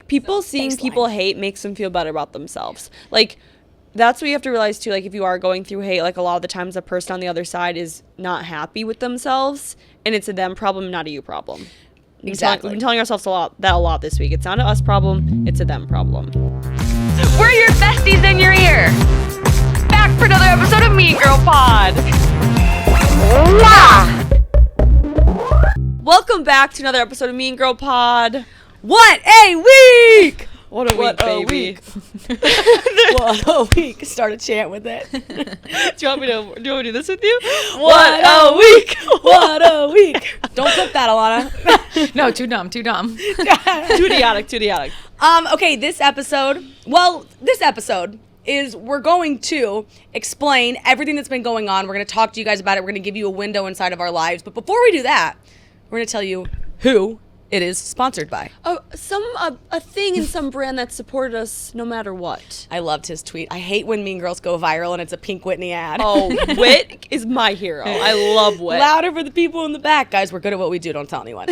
people seeing people hate makes them feel better about themselves. Like, that's what you have to realize too. Like, if you are going through hate, like, a lot of the times the person on the other side is not happy with themselves, and it's a them problem, not a you problem. Exactly. We've been telling ourselves a lot this week. It's not a us problem, it's a them problem. We're your besties in your ear. Back for another episode of Mean Girl Pod. Welcome back to another episode of Mean Girl Pod. What a week! What a week, baby. What a week. Start a chant with it. Do you want me to do this with you? What a week! What a week! Don't flip that, Alana. No, too dumb. Too idiotic. Okay, this episode is we're going to explain everything that's been going on. We're going to talk to you guys about it. We're going to give you a window inside of our lives. But before we do that, we're going to tell you who it is sponsored by. Oh, a thing in some brand that supported us no matter what. I loved his tweet. I hate when Mean Girls go viral and it's a Pink Whitney ad. Oh, Whit is my hero. I love Whit. Louder for the people in the back. Guys, we're good at what we do. Don't tell anyone.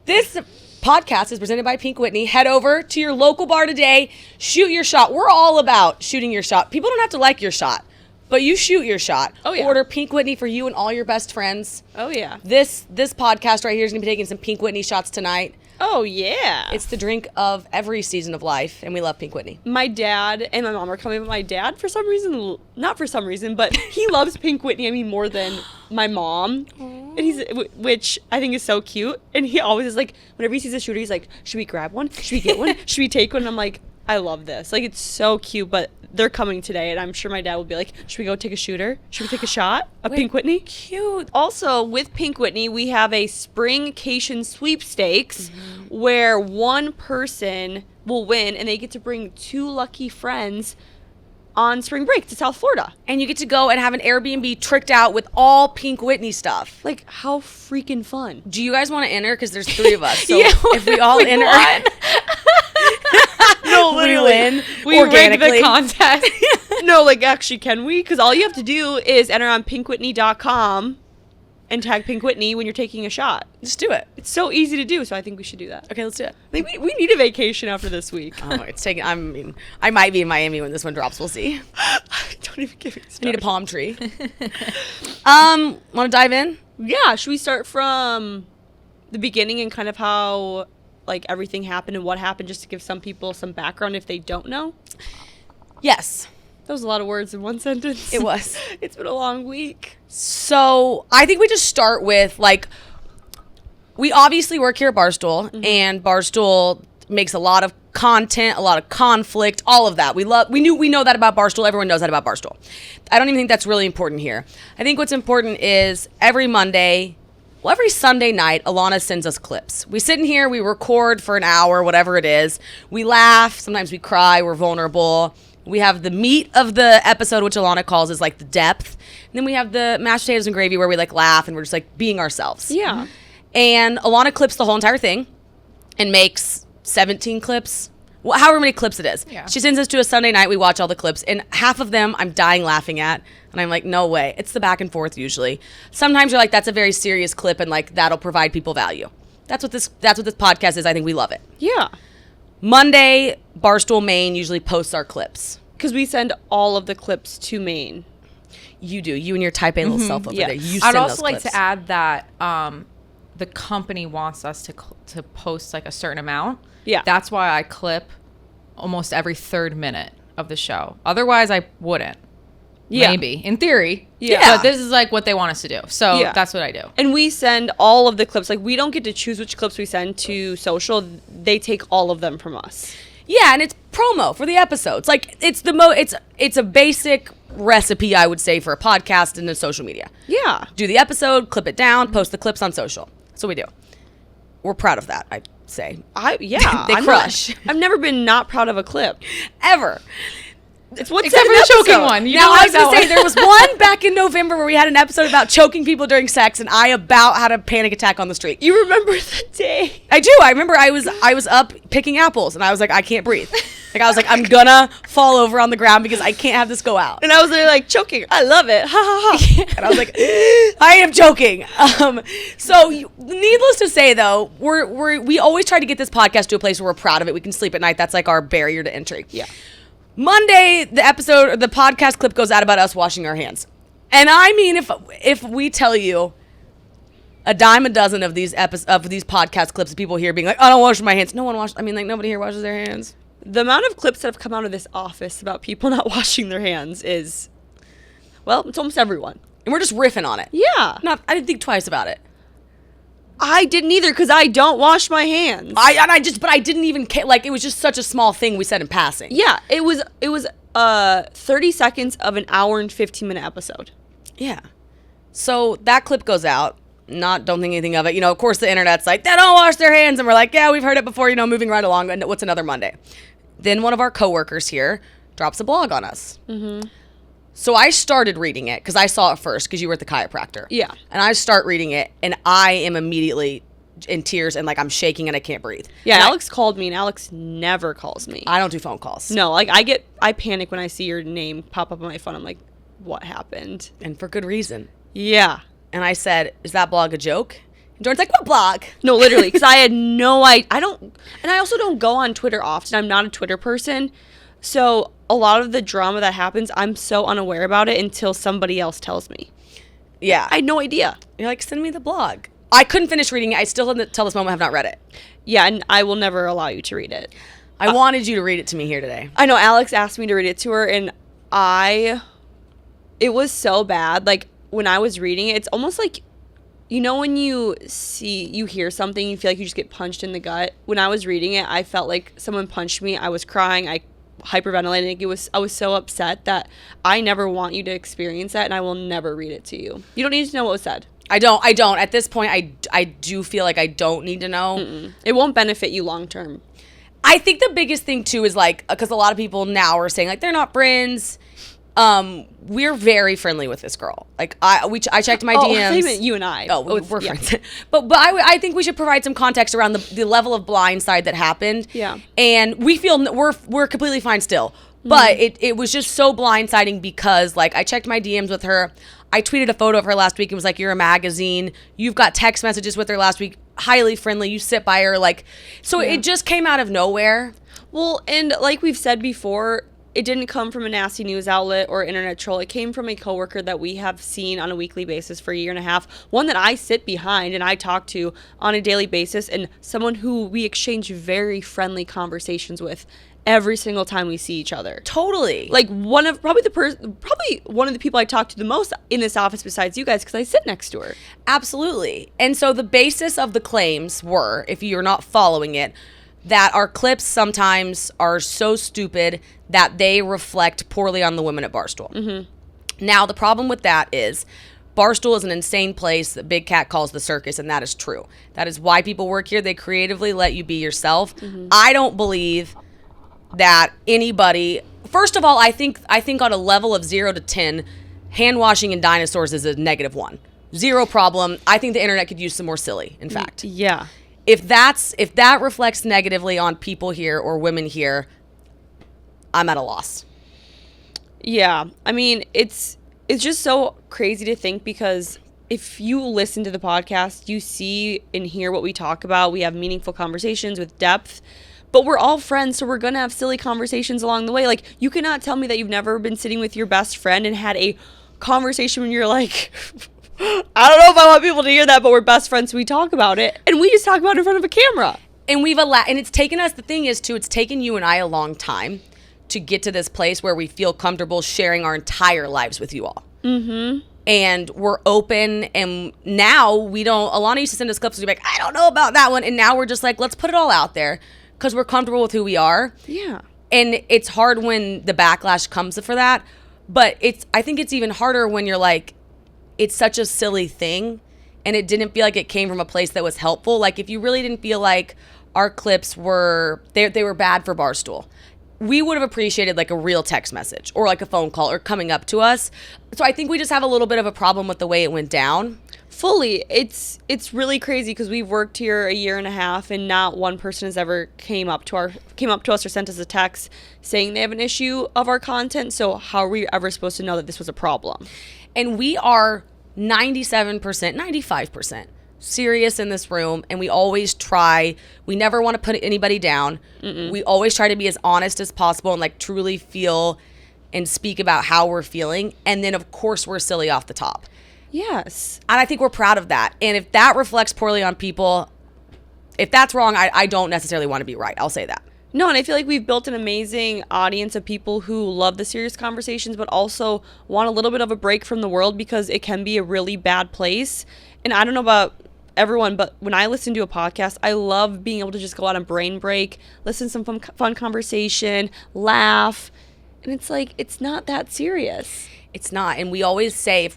This podcast is presented by Pink Whitney. Head over to your local bar today. Shoot your shot. We're all about shooting your shot. People don't have to like your shot, but you shoot your shot. Oh, yeah. Order Pink Whitney for you and all your best friends. Oh, yeah. This podcast right here is going to be taking some Pink Whitney shots tonight. Oh, yeah. It's the drink of every season of life, and we love Pink Whitney. My dad and my mom are coming, but my dad, for some reason, not for some reason, but he loves Pink Whitney, more than my mom. And which I think is so cute. And he always is like, whenever he sees a shooter, he's like, should we grab one? Should we get one? Should we take one? And I'm like, I love this. Like, it's so cute, but they're coming today, and I'm sure my dad will be like, should we go take a shooter? Should we take a shot of Pink Whitney? Cute. Also, with Pink Whitney, we have a Spring-Cation sweepstakes where one person will win, and they get to bring 2 lucky friends on spring break to South Florida. And you get to go and have an Airbnb tricked out with all Pink Whitney stuff. Like, how freaking fun. Do you guys want to enter? Because there's 3 of us. So Yeah, if we all enter... No, we literally. win We rigged organically. the contest. No, like, actually, can we? Because all you have to do is enter on pinkwhitney.com and tag Pink Whitney when you're taking a shot. Just do it. It's so easy to do, so I think we should do that. Okay, let's do it. I think we need a vacation after this week. Oh, it's taking... I might be in Miami when this one drops. We'll see. Don't even give me I need started. a palm tree. Want to dive in? Yeah, should we start from the beginning and kind of how, like, everything happened and what happened, just to give some people some background if they don't know? Yes. That was a lot of words in one sentence. It was. It's been a long week. So I think we just start with, like, we obviously work here at Barstool, and Barstool makes a lot of content, a lot of conflict, all of that. We know that about Barstool. Everyone knows that about Barstool. I don't even think that's really important here. I think what's important is every Sunday night, Alana sends us clips. We sit in here, we record for an hour, whatever it is. We laugh, sometimes we cry, we're vulnerable. We have the meat of the episode, which Alana calls is like the depth. And then we have the mashed potatoes and gravy where we like laugh and we're just like being ourselves. Yeah. And Alana clips the whole entire thing and makes 17 clips. Well, however many clips it is. Yeah. She sends us to a Sunday night. We watch all the clips. And half of them I'm dying laughing at. And I'm like, no way. It's the back and forth usually. Sometimes you're like, that's a very serious clip and like that'll provide people value. That's what this podcast is. I think we love it. Yeah. Monday, Barstool Maine usually posts our clips. Because we send all of the clips to Maine. You do. You and your type A little self over Yeah. there. You I'd send also those like clips. to add that the company wants us to post like a certain amount. Yeah. That's why I clip almost every 3rd minute of the show. Otherwise, I wouldn't. Yeah. Maybe. In theory. Yeah. But this is like what they want us to do. So Yeah. that's what I do. And we send all of the clips. Like, we don't get to choose which clips we send to social. They take all of them from us. Yeah, and it's promo for the episodes. Like it's it's a basic recipe, I would say, for a podcast and a social media. Yeah. Do the episode, clip it down, post the clips on social. That's what we do. We're proud of that, I'd say. Yeah. They crush. I've never been not proud of a clip. Ever. It's what's Except for the choking one. You Now, don't I like was going to that say, there was one back in November where we had an episode about choking people during sex, and I about had a panic attack on the street. You remember the day? I do. I remember I was up picking apples, and I was like, I can't breathe. Like, I was like, I'm gonna fall over on the ground because I can't have this go out. And I was there like choking. I love it. Ha ha ha. And I was like, I am joking. So needless to say, though, we always try to get this podcast to a place where we're proud of it. We can sleep at night. That's like our barrier to entry. Yeah. Monday, the podcast clip goes out about us washing our hands. And I mean, if we tell you a dime a dozen of these podcast clips of people here being like, I don't wash my hands. Nobody here washes their hands. The amount of clips that have come out of this office about people not washing their hands is, well, it's almost everyone. And we're just riffing on it. Yeah. I didn't think twice about it. I didn't either because I don't wash my hands. But I didn't even care. Like, it was just such a small thing we said in passing. Yeah, it was 30 seconds of an hour and 15-minute episode. Yeah. So that clip goes out. Don't think anything of it. Of course the internet's like, they don't wash their hands. And we're like, yeah, we've heard it before, moving right along. And what's another Monday? Then one of our coworkers here drops a blog on us. Mm-hmm. So I started reading it because I saw it first because you were at the chiropractor. Yeah. And I start reading it and I am immediately in tears and like I'm shaking and I can't breathe. Yeah, and Alex called me and Alex never calls me. I don't do phone calls. No, like I panic when I see your name pop up on my phone. I'm like, what happened? And for good reason. Yeah. And I said, is that blog a joke? And Jordan's like, what blog? No, literally, because I had no idea. And I also don't go on Twitter often. I'm not a Twitter person. So a lot of the drama that happens, I'm so unaware about it until somebody else tells me. Yeah. I had no idea. You're like, send me the blog. I couldn't finish reading it. I still, until this moment, have not read it. Yeah, and I will never allow you to read it. I wanted you to read it to me here today. I know, Alex asked me to read it to her, and it was so bad. Like, when I was reading it, it's almost like, when you hear something, you feel like you just get punched in the gut. When I was reading it, I felt like someone punched me. I was crying. I hyperventilating. I was so upset that I never want you to experience that, and I will never read it to you. You don't need to know what was said. I don't. At this point, I do feel like I don't need to know. Mm-mm. It won't benefit you long term. I think the biggest thing too is like, because a lot of people now are saying like they're not friends. We're very friendly with this girl. Like I checked my DMs. I meant you and I. Oh, we're friends. But I think we should provide some context around the level of blindside that happened. Yeah. And we feel we're completely fine still. But it was just so blindsiding because like I checked my DMs with her. I tweeted a photo of her last week and was like, you're a magazine. You've got text messages with her last week. Highly friendly. You sit by her. Like, so it just came out of nowhere. Well, and like we've said before, it didn't come from a nasty news outlet or internet troll. It came from a coworker that we have seen on a weekly basis for a year and a half. One that I sit behind and I talk to on a daily basis, and someone who we exchange very friendly conversations with every single time we see each other. Totally. Like probably one of the people I talk to the most in this office besides you guys, because I sit next to her. Absolutely. And so the basis of the claims were, if you're not following it, that our clips sometimes are so stupid that they reflect poorly on the women at Barstool. Mm-hmm. Now, the problem with that is Barstool is an insane place that Big Cat calls the circus, and that is true. That is why people work here. They creatively let you be yourself. Mm-hmm. I don't believe that anybody... First of all, I think on a level of 0 to 10, hand washing and dinosaurs is a -1. Zero problem. I think the internet could use some more silly, in fact. Yeah. If that reflects negatively on people here or women here, I'm at a loss. Yeah. I mean, it's just so crazy to think, because if you listen to the podcast, you see and hear what we talk about. We have meaningful conversations with depth, but we're all friends, so we're going to have silly conversations along the way. Like, you cannot tell me that you've never been sitting with your best friend and had a conversation when you're like... I don't know if I want people to hear that, but we're best friends, so we talk about it, and we just talk about it in front of a camera. And and it's taken us, the thing is too, it's taken you and I a long time to get to this place where we feel comfortable sharing our entire lives with you all. Mm-hmm. And we're open, and now we don't, Alana used to send us clips and be like, I don't know about that one, and now we're just like, let's put it all out there, because we're comfortable with who we are. Yeah. And it's hard when the backlash comes for that, but I think it's even harder when you're like, it's such a silly thing, and it didn't feel like it came from a place that was helpful. Like, if you really didn't feel like our clips were, they were bad for Barstool, we would have appreciated like a real text message or like a phone call or coming up to us. So I think we just have a little bit of a problem with the way it went down. Fully. It's really crazy because we've worked here a year and a half and not one person has ever came up to us or sent us a text saying they have an issue of our content. So how are we ever supposed to know that this was a problem? And we are 97%, 95% serious in this room, and we always try. We never want to put anybody down. We always try to be as honest as possible and like truly feel and speak about how we're feeling. And then of course we're silly off the top. Yes. And I think we're proud of that. And if that reflects poorly on people, if that's wrong, I don't necessarily want to be right. I'll say that. No, and I feel like we've built an amazing audience of people who love the serious conversations, but also want a little bit of a break from the world because it can be a really bad place. And I don't know about everyone, but when I listen to a podcast, I love being able to just go on a brain break, listen to some fun conversation, laugh. And it's like, it's not that serious. It's not. And we always say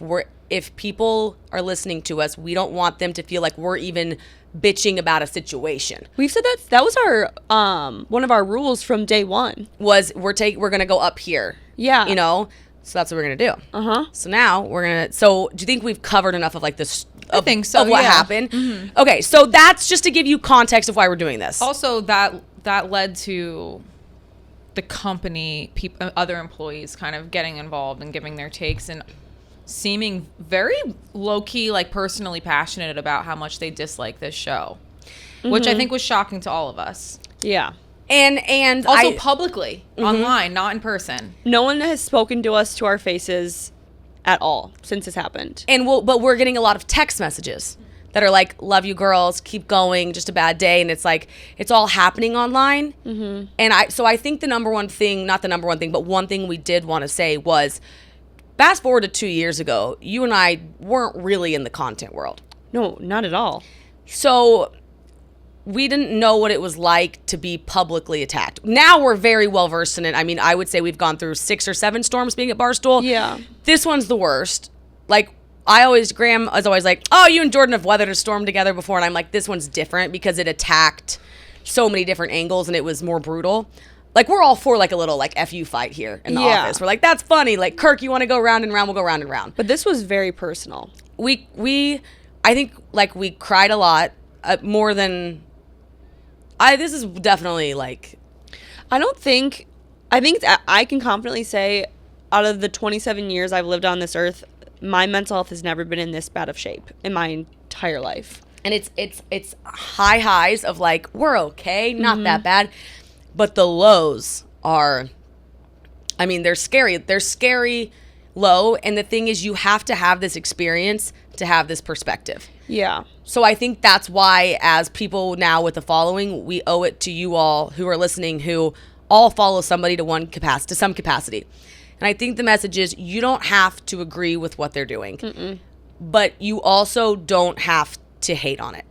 if people are listening to us, we don't want them to feel like we're even bitching about a situation. We've said that was our one of our rules from day one. Was we're going to go up here. Yeah. You know? So that's what we're going to do. Uh-huh. So now so do you think we've covered enough of like this I think so, of what yeah. happened? Mm-hmm. Okay, so that's just to give you context of why we're doing this. Also, that led to the company, other employees kind of getting involved and giving their takes and seeming very low-key, like personally passionate about how much they dislike this show, which I think was shocking to all of us. Yeah. And Also publicly, online, not in person. No one has spoken to us to our faces at all since this happened. But we're getting a lot of text messages that are like, love you girls, keep going, just a bad day. And it's like, it's all happening online. Mm-hmm. And I think not the number one thing, but one thing we did want to say was, fast forward to 2 years ago, you and I weren't really in the content world. No, not at all. So we didn't know what it was like to be publicly attacked. Now we're very well versed in it. I mean, I would say we've gone through 6 or 7 storms being at Barstool. Yeah. This one's the worst. Like, Graham is always like, oh, you and Jordan have weathered a storm together before. And I'm like, this one's different because it attacked so many different angles and it was more brutal. Like, we're all for like a little like FU fight here in the office. We're like, that's funny. Like, Kirk, you want to go round and round? We'll go round and round. But this was very personal. I think like we cried a lot, more than this is definitely like, I think I can confidently say out of the 27 years I've lived on this earth, my mental health has never been in this bad of shape in my entire life. and it's high highs of like, we're okay, not that bad. But the lows are, I mean, they're scary. They're scary low. And the thing is, you have to have this experience to have this perspective. Yeah. So I think that's why, as people now with the following, we owe it to you all who are listening, who all follow somebody to some capacity. And I think the message is, you don't have to agree with what they're doing, but you also don't have to hate on it.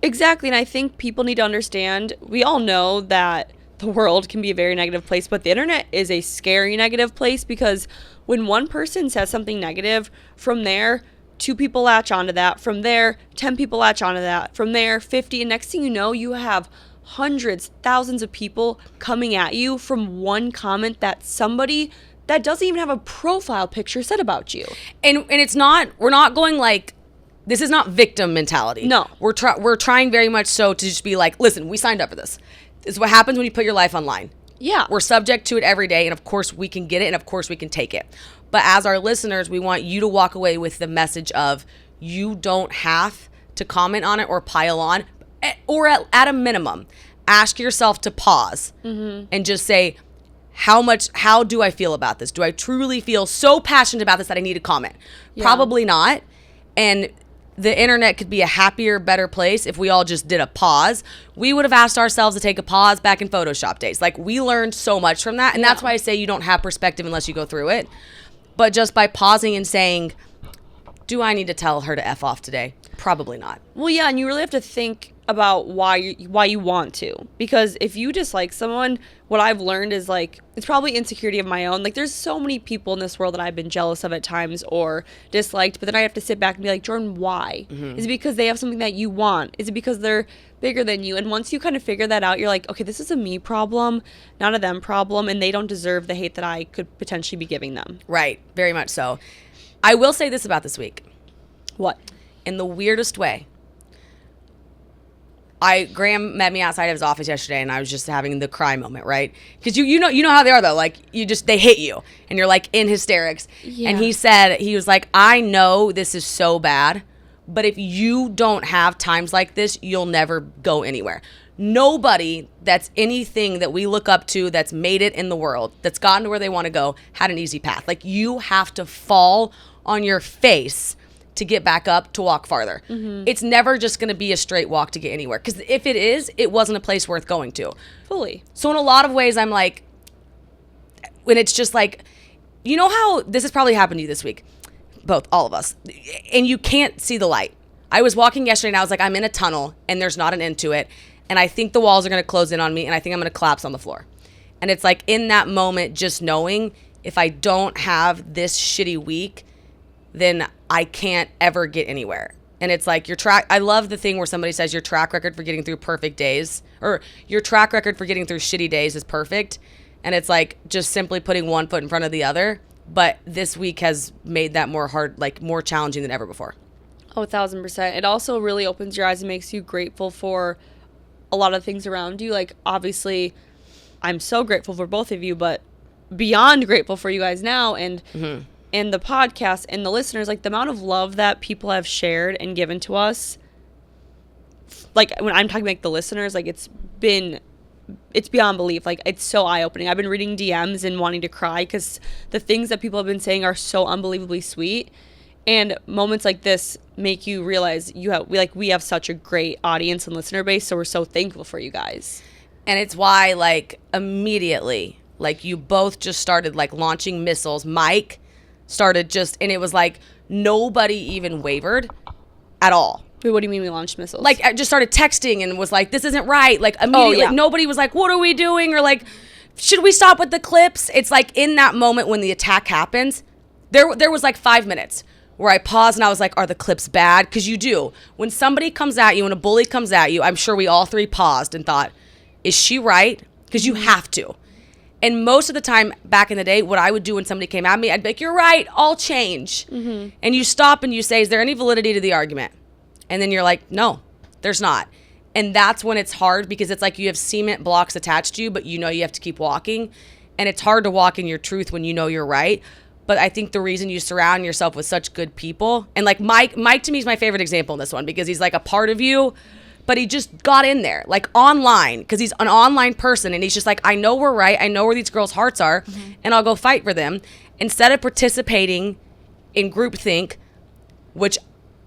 Exactly. And I think people need to understand, we all know that the world can be a very negative place, but the internet is a scary negative place, because when one person says something negative, from there, 2 people latch onto that. From there, 10 people latch onto that. From there, 50. And next thing you know, you have hundreds, thousands of people coming at you from one comment that somebody that doesn't even have a profile picture said about you. And it's not, we're not going like, this is not victim mentality. No. We're trying very much so to just be like, listen, we signed up for this. This is what happens when you put your life online. Yeah. We're subject to it every day, and of course we can get it, and of course we can take it. But as our listeners, we want you to walk away with the message of, you don't have to comment on it or pile on, or at a minimum, ask yourself to pause and just say, how do I feel about this? Do I truly feel so passionate about this that I need to comment? Yeah. Probably not. And the internet could be a happier, better place if we all just did a pause. We would have asked ourselves to take a pause back in Photoshop days. Like, we learned so much from that. And that's why I say you don't have perspective unless you go through it. But just by pausing and saying, do I need to tell her to F off today? Probably not. Well, yeah, and you really have to think about why you want to. Because if you dislike someone, what I've learned is, like, it's probably insecurity of my own. Like, there's so many people in this world that I've been jealous of at times or disliked, but then I have to sit back and be like, Jordan, why? Is it because they have something that you want? Is it because they're bigger than you? And once you kind of figure that out, you're like, okay, this is a me problem, not a them problem, and they don't deserve the hate that I could potentially be giving them. Right. Very much so. I will say this about this week. What? in the weirdest way. Graham met me outside of his office yesterday, and I was just having the cry moment, right? Because you know how they are, though. Like, they hit you, and you're like in hysterics. Yeah. And he was like, I know this is so bad, but if you don't have times like this, you'll never go anywhere. Nobody that's anything that we look up to that's made it in the world, that's gotten to where they want to go, had an easy path. Like, you have to fall on your face to get back up to walk farther. It's never just going to be a straight walk to get anywhere. Because if it is, it wasn't a place worth going to. Fully. So in a lot of ways, I'm like, when it's just like, you know how this has probably happened to you this week, all of us, and you can't see the light. I was walking yesterday and I was like, I'm in a tunnel and there's not an end to it. And I think the walls are going to close in on me and I think I'm going to collapse on the floor. And it's like in that moment, just knowing if I don't have this shitty week, then I can't ever get anywhere. And it's like I love the thing where somebody says your track record for getting through perfect days, or your track record for getting through shitty days is perfect. And it's like just simply putting one foot in front of the other. But this week has made that more hard, like more challenging than ever before. Oh, 1,000%. It also really opens your eyes and makes you grateful for a lot of things around you. Like, obviously, I'm so grateful for both of you, but beyond grateful for you guys now. And and the podcast and the listeners, like the amount of love that people have shared and given to us, like when I'm talking like the listeners, like it's beyond belief. Like, it's so eye-opening. I've been reading DMs and wanting to cry because the things that people have been saying are so unbelievably sweet. And moments like this make you realize we have such a great audience and listener base, so we're so thankful for you guys. And it's why, like, immediately, like, you both just started like launching missiles. Mike started and it was like nobody even wavered at all. Wait, what do you mean we launched missiles? Like, I just started texting and was like, this isn't right. Like, immediately, like, nobody was like, what are we doing? Or like, should we stop with the clips? It's like in that moment when the attack happens, there was like 5 minutes where I paused and I was like, are the clips bad? Because you do. When somebody comes at you, when a bully comes at you, I'm sure we all three paused and thought, is she right? Because you have to. And most of the time back in the day, what I would do when somebody came at me, I'd be like, you're right, I'll change. And you stop and you say, is there any validity to the argument? And then you're like, no, there's not. And that's when it's hard because it's like you have cement blocks attached to you, but you know you have to keep walking. And it's hard to walk in your truth when you know you're right. But I think the reason you surround yourself with such good people, and like Mike to me is my favorite example in this one because he's like a part of you, but he just got in there, like online, because he's an online person, and he's just like, I know we're right, I know where these girls' hearts are, and I'll go fight for them. Instead of participating in groupthink, which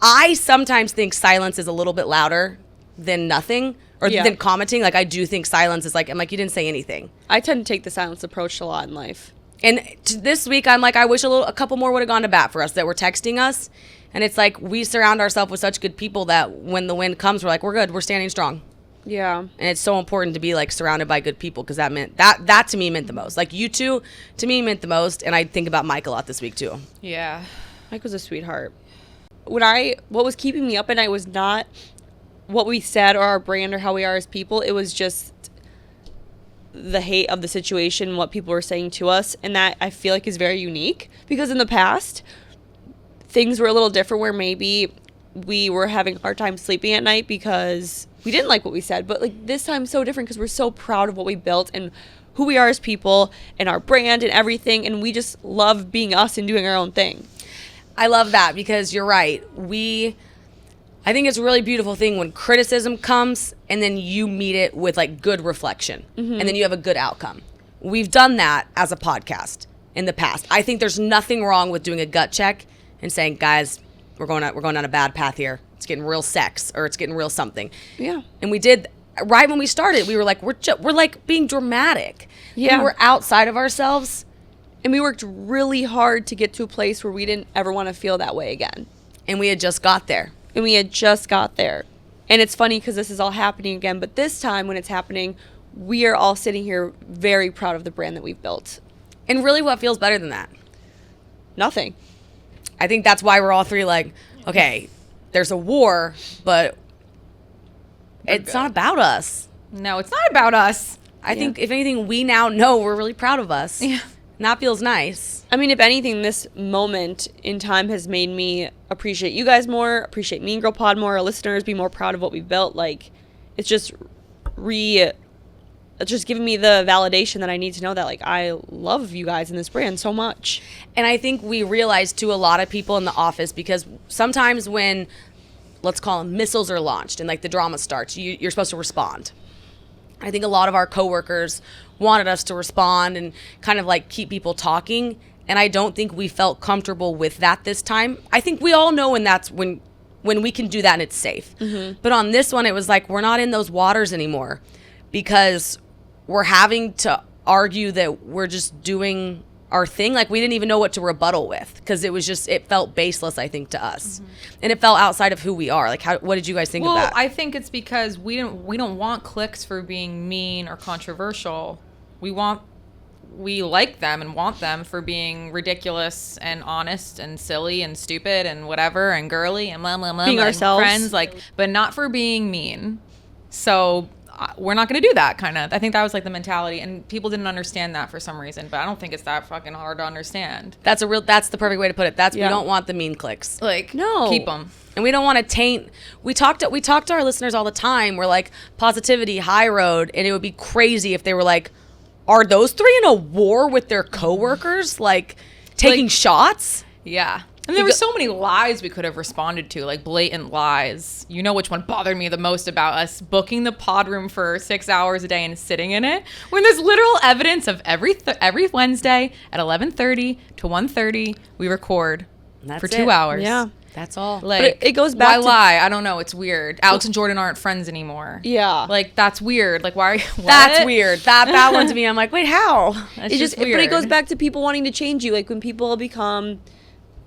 I sometimes think silence is a little bit louder than nothing, or than commenting. Like, I do think silence is like, I'm like, you didn't say anything. I tend to take the silence approach a lot in life. And this week, I'm like, I wish a couple more would have gone to bat for us that were texting us. And it's like, we surround ourselves with such good people that when the wind comes, we're like, we're good. We're standing strong. Yeah. And it's so important to be like surrounded by good people because that to me meant the most. Like, you two to me meant the most. And I think about Mike a lot this week too. Yeah. Mike was a sweetheart. What was keeping me up at night was not what we said or our brand or how we are as people. It was just the hate of the situation, what people were saying to us. And that I feel like is very unique because in the past, things were a little different where maybe we were having a hard time sleeping at night because we didn't like what we said. But like this time, so different because we're so proud of what we built and who we are as people and our brand and everything. And we just love being us and doing our own thing. I love that because you're right. I think it's a really beautiful thing when criticism comes and then you meet it with like good reflection and then you have a good outcome. We've done that as a podcast in the past. I think there's nothing wrong with doing a gut check and saying, guys, we're going on a bad path here. It's getting real sex or it's getting real something. Yeah. And we did right when we started. We were like, we're like being dramatic. Yeah. We were outside of ourselves. And we worked really hard to get to a place where we didn't ever want to feel that way again. And we had just got there. And it's funny because this is all happening again. But this time when it's happening, we are all sitting here very proud of the brand that we've built. And really what feels better than that? Nothing. I think that's why we're all three like, okay, there's a war, but it's not about us. No, it's not about us. I think if anything, we now know we're really proud of us. Yeah. And that feels nice. I mean, if anything, this moment in time has made me appreciate you guys more, appreciate Mean Girl Pod more, our listeners, be more proud of what we've built. Like, it's just it's just giving me the validation that I need to know that, like, I love you guys and this brand so much. And I think we realized, too, a lot of people in the office, because sometimes when, let's call them, missiles are launched and, like, the drama starts, you're supposed to respond. I think a lot of our coworkers wanted us to respond and kind of, like, keep people talking. And I don't think we felt comfortable with that this time. I think we all know when we can do that and it's safe. Mm-hmm. But on this one, it was like, we're not in those waters anymore because we're having to argue that we're just doing our thing. Like, we didn't even know what to rebuttal with because it felt baseless, I think, to us. Mm-hmm. And it felt outside of who we are. Like, what did you guys think of that? Well, I think it's because we don't want clicks for being mean or controversial. We like them and want them for being ridiculous and honest and silly and stupid and whatever and girly and blah, blah, blah. Being ourselves. Friends, like, but not for being mean. So we're not going to do that, kind of. I think that was, like, the mentality. And people didn't understand that for some reason. But I don't think it's that fucking hard to understand. That's the perfect way to put it. We don't want the mean clicks. Like, no. Keep them. And we don't want to taint. We talk to our listeners all the time. We're like, positivity, high road. And it would be crazy if they were like, are those three in a war with their coworkers? Like, taking shots? Yeah. And there were so many lies we could have responded to, like blatant lies. You know which one bothered me the most about us booking the pod room for 6 hours a day and sitting in it? When there's literal evidence of every Wednesday at 11:30 to 1:30, we record for 2 hours. Yeah. That's all. Like, but it goes back why to... lie? I don't know. It's weird. Alex and Jordan aren't friends anymore. Yeah. Like, that's weird. Like, why are you... What? That's weird. That one to me, I'm like, wait, how? That's It just weird. But it goes back to people wanting to change you. Like, when people become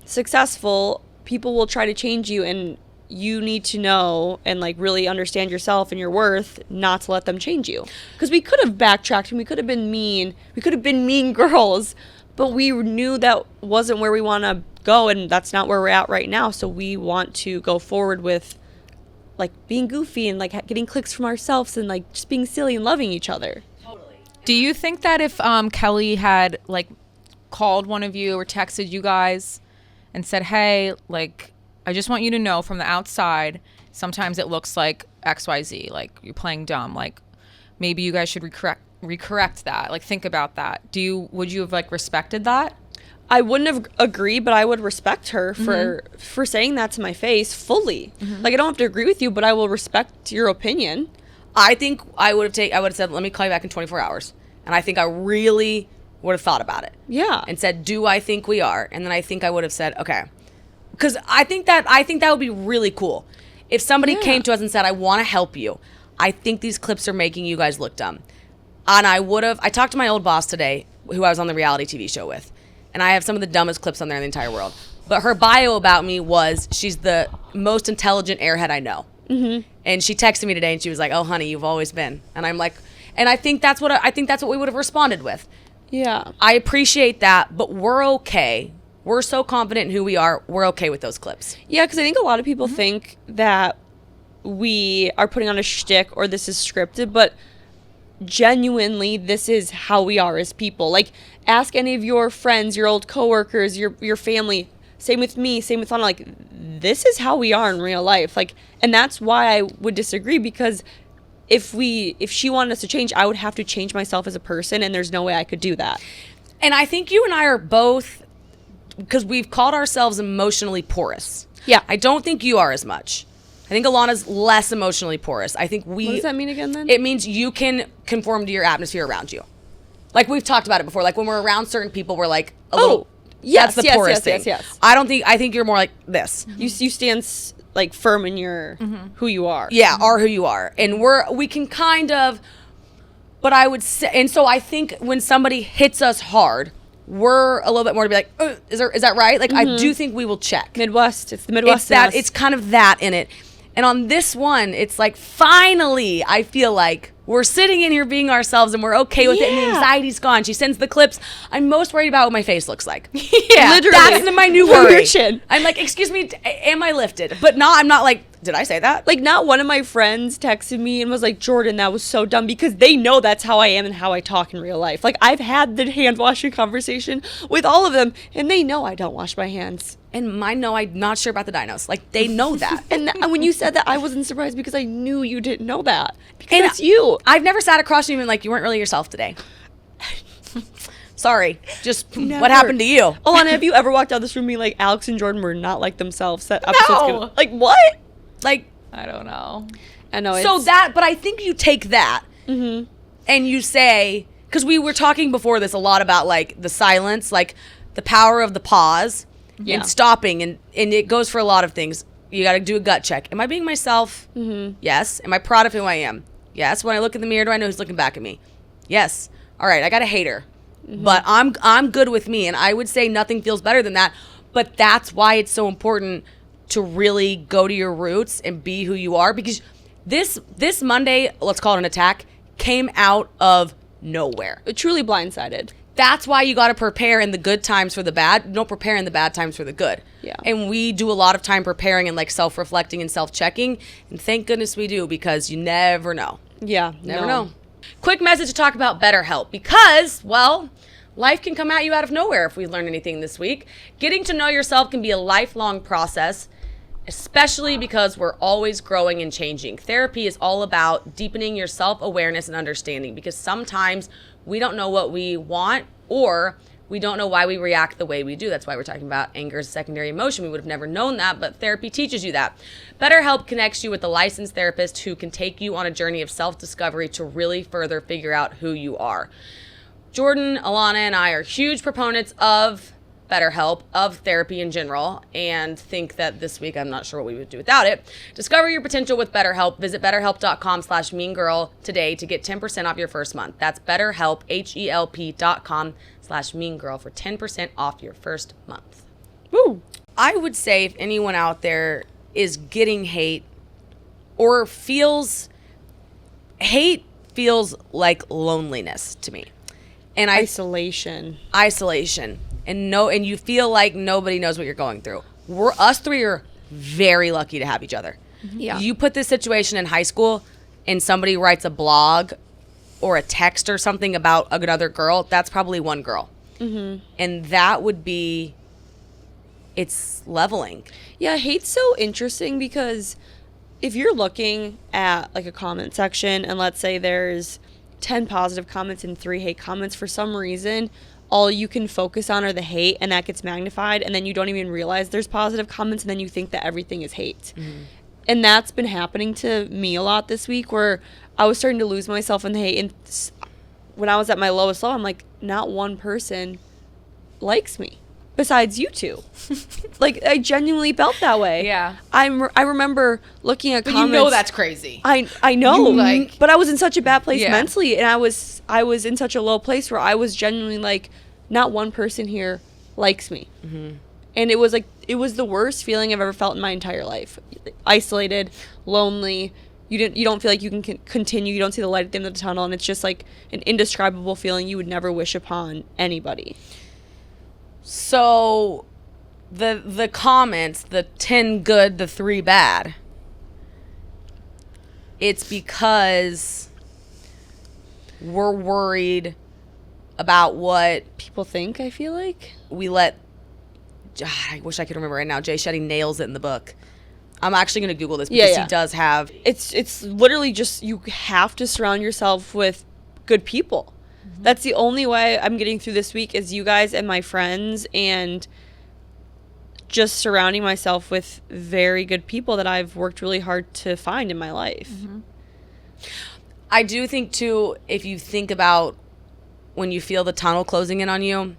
successful, people will try to change you, and you need to know and, like, really understand yourself and your worth not to let them change you. Because we could have backtracked and we could have been mean. We could have been mean girls, but we knew that wasn't where we want to go, and that's not where we're at right now. So we want to go forward with, like, being goofy and, like, getting clicks from ourselves and, like, just being silly and loving each other. Do you think that if Kelly had, like, called one of you or texted you guys and said, hey, like, I just want you to know from the outside, sometimes it looks like XYZ, like, you're playing dumb, like, maybe you guys should recorrect that, like, think about that. Would you have, like, respected that? I wouldn't have agreed, but I would respect her for saying that to my face fully. Mm-hmm. Like, I don't have to agree with you, but I will respect your opinion. I think I would have said, let me call you back in 24 hours. And I think I really would have thought about it. Yeah. And said, do I think we are? And then I think I would have said, okay. Because I think that would be really cool. If somebody came to us and said, I want to help you. I think these clips are making you guys look dumb. And I talked to my old boss today, who I was on the reality TV show with. And I have some of the dumbest clips on there in the entire world. But her bio about me was, she's the most intelligent airhead I know. Mm-hmm. And she texted me today and she was like, oh, honey, you've always been. And I'm like, and I think that's what we would have responded with. Yeah. I appreciate that, but we're okay. We're so confident in who we are. We're okay with those clips. Yeah, because I think a lot of people think that we are putting on a shtick or this is scripted, but genuinely, this is how we are as people. Like, ask any of your friends, your old coworkers, your family. Same with me, same with Anna. Like, this is how we are in real life. Like, and that's why I would disagree, because if she wanted us to change, I would have to change myself as a person, and there's no way I could do that. And I think you and I are both, because we've called ourselves emotionally porous. Yeah. I don't think you are as much. I think Alana's less emotionally porous. I think What does that mean again, then? It means you can conform to your atmosphere around you. Like, we've talked about it before. Like, when we're around certain people, we're like a little. Yes, that's the porous thing. yes. I think you're more like this. You stand like firm in your who you are. Yeah, are who you are, and we can kind of. But I would say, and so I think when somebody hits us hard, we're a little bit more to be like, is that right? Like, I do think we will check. Midwest. It's the Midwest. It's kind of that in it. And on this one, it's like, finally, I feel like we're sitting in here being ourselves and we're okay with it, and the anxiety's gone. She sends the clips. I'm most worried about what my face looks like. Yeah, literally. That's my new worry. Your chin. I'm like, excuse me, am I lifted? But I'm not like, Did I say that? Like, not one of my friends texted me and was like, Jordan, that was so dumb, because they know that's how I am and how I talk in real life. Like, I've had the hand washing conversation with all of them, and they know I don't wash my hands. And mine know I'm not sure about the dinos. Like, they know that. And when you said that, I wasn't surprised because I knew you didn't know that. Because And it's you. I've never sat across from you and been like, you weren't really yourself today. Sorry. Just Never. what happened to you? Alana, have you ever walked out this room being like, Alex and Jordan were not like themselves? That episode's No. gonna, like, what? Like, I don't know. I know. so that, but I think you take that and you say, because we were talking before this a lot about like the silence, like the power of the pause Yeah. and stopping. And it goes for a lot of things. You got to do a gut check. Am I being myself? Yes. Am I proud of who I am? Yes. When I look in the mirror, do I know who's looking back at me? Yes. All right. I got a hater, but I'm good with me. And I would say nothing feels better than that. But that's why it's so important to really go to your roots and be who you are, because this Monday, let's call it an attack, came out of nowhere. Truly blindsided. That's why you got to prepare in the good times for the bad. Don't prepare in the bad times for the good. Yeah. And we do a lot of time preparing and like self-reflecting and self-checking. And thank goodness we do, because you never know. Yeah. Never know. Quick message to talk about BetterHelp, because, well, life can come at you out of nowhere if we learned anything this week. Getting to know yourself can be a lifelong process, especially because we're always growing and changing. Therapy is all about deepening your self-awareness and understanding, because sometimes we don't know what we want, or we don't know why we react the way we do. That's why we're talking about anger as a secondary emotion. We would have never known that, but therapy teaches you that. BetterHelp connects you with a licensed therapist who can take you on a journey of self-discovery to really further figure out who you are. Jordan, Alana, and I are huge proponents of BetterHelp, of therapy in general, and think that this week I'm not sure what we would do without it. Discover your potential with BetterHelp. Visit betterhelp.com/meangirl today to get 10% off your first month. That's BetterHelp, HELP.com/meangirl for 10% off your first month. Woo. I would say if anyone out there is getting hate or hate feels like loneliness to me. And Isolation. And you feel like nobody knows what you're going through. Us three are very lucky to have each other. Yeah. You put this situation in high school and somebody writes a blog or a text or something about another girl, that's probably one girl. And that would be, it's leveling. Yeah, hate's so interesting because if you're looking at like a comment section and let's say there's 10 positive comments and 3 hate comments, for some reason all you can focus on are the hate, and that gets magnified, and then you don't even realize there's positive comments, and then you think that everything is hate. And that's been happening to me a lot this week, where I was starting to lose myself in the hate, and when I was at my lowest low, I'm like, not one person likes me besides you two. Like, I genuinely felt that way. Yeah. I remember looking at But comments. you know that's crazy. I know, You, like- but I was in such a bad place Yeah. mentally, and I was in such a low place where I was genuinely like, not one person here likes me. And it was the worst feeling I've ever felt in my entire life. Isolated, lonely. You don't feel like you can continue. You don't see the light at the end of the tunnel, and it's just like an indescribable feeling you would never wish upon anybody. So the comments, the 10 good, the 3 bad, it's because we're worried about what People think, I feel like. we let. I wish I could remember right now. Jay Shetty nails it in the book. I'm actually going to Google this because Yeah. he does have. It's literally just, you have to surround yourself with good people. That's the only way I'm getting through this week, is you guys and my friends, and just surrounding myself with very good people that I've worked really hard to find in my life. I do think too, if you think about when you feel the tunnel closing in on you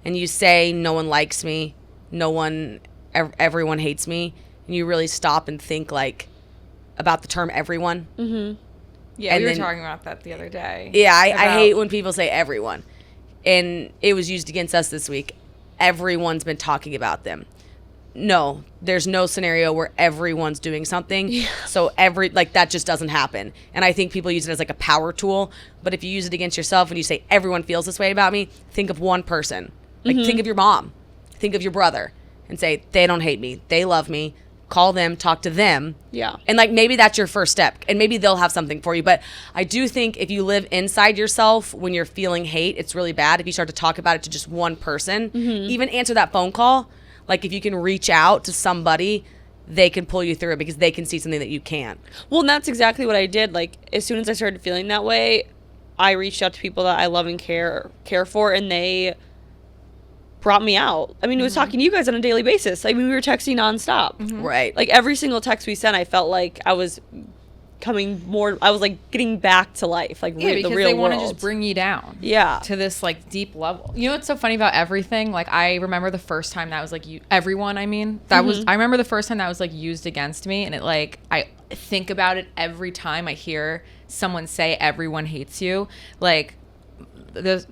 and you say, no one likes me, everyone hates me, and you really stop and think like about the term everyone. Yeah, And we were then- talking about that the other day. Yeah, I About- hate when people say everyone. And it was used against us this week. Everyone's been talking about them. No, there's no scenario where everyone's doing something. So that just doesn't happen. And I think people use it as like a power tool. But if you use it against yourself and you say everyone feels this way about me, think of one person. Like think of your mom. Think of your brother and say, they don't hate me. They love me. call them, talk to them. Yeah. And like maybe that's your first step, and maybe they'll have something for you. But I do think if you live inside yourself when you're feeling hate, it's really bad. If you start to talk about it to just one person, even answer that phone call. Like if you can reach out to somebody, they can pull you through it because they can see something that you can't. Well, and that's exactly what I did. Like as soon as I started feeling that way, I reached out to people that I love and care for, and they brought me out. I mean, it was talking to you guys on a daily basis. I mean, we were texting nonstop. Right. Like every single text we sent, I felt like I was like getting back to life, like Yeah, the because real they world. want to just bring you down. Yeah. To this like deep level. You know what's so funny about everything? Like I remember the first time that was like everyone, I mean, that was, I remember the first time that was like used against me, and it like, I think about it every time I hear someone say everyone hates you. Like there's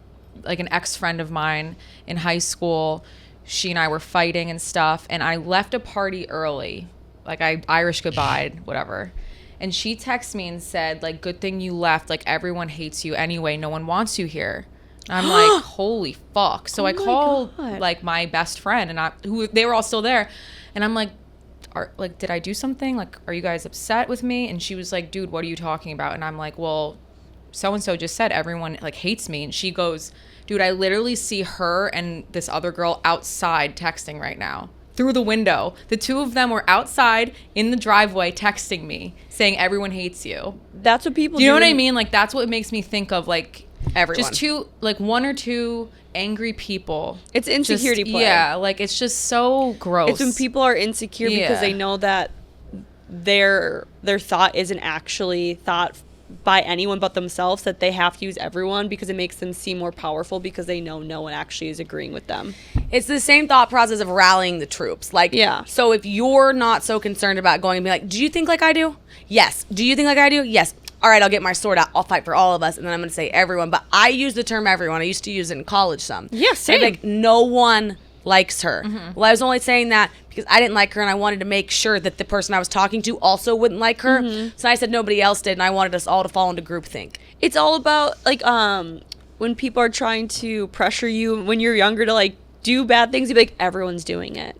like an ex-friend of mine in high school, she and I were fighting and stuff, and I left a party early. Like I Irish goodbye, whatever. And she texted me and said, like, good thing you left. Like, everyone hates you anyway. No one wants you here. And I'm like, holy fuck. So I called, like, my best friend, and they were all still there. And I'm like, did I do something? Like, are you guys upset with me? And she was like, dude, what are you talking about? And I'm like, well, so-and-so just said everyone, like, hates me. And she goes, dude, I literally see her and this other girl outside texting right now. Through the window. The two of them were outside in the driveway texting me saying everyone hates you. That's what people do. You know what I mean? Like that's what makes me think of like Everyone. just one or two angry people. It's insecurity play. Yeah, like it's just so gross. It's when people are insecure because they know that their thought isn't actually thought by anyone but themselves, that they have to use everyone because it makes them seem more powerful because they know no one actually is agreeing with them. It's the same thought process of rallying the troops. Like, Yeah. So if you're not so concerned about going and be like, do you think like I do? Yes. Do you think like I do? Yes. All right, I'll get my sword out. I'll fight for all of us. And then I'm going to say everyone. But I use the term everyone. I used to use it in college some. Yeah, same. And like, no one likes her. Well, I was only saying that because I didn't like her and I wanted to make sure that the person I was talking to also wouldn't like her. So I said nobody else did, and I wanted us all to fall into groupthink. It's all about like when people are trying to pressure you when you're younger to like do bad things, you'd be like, everyone's doing it.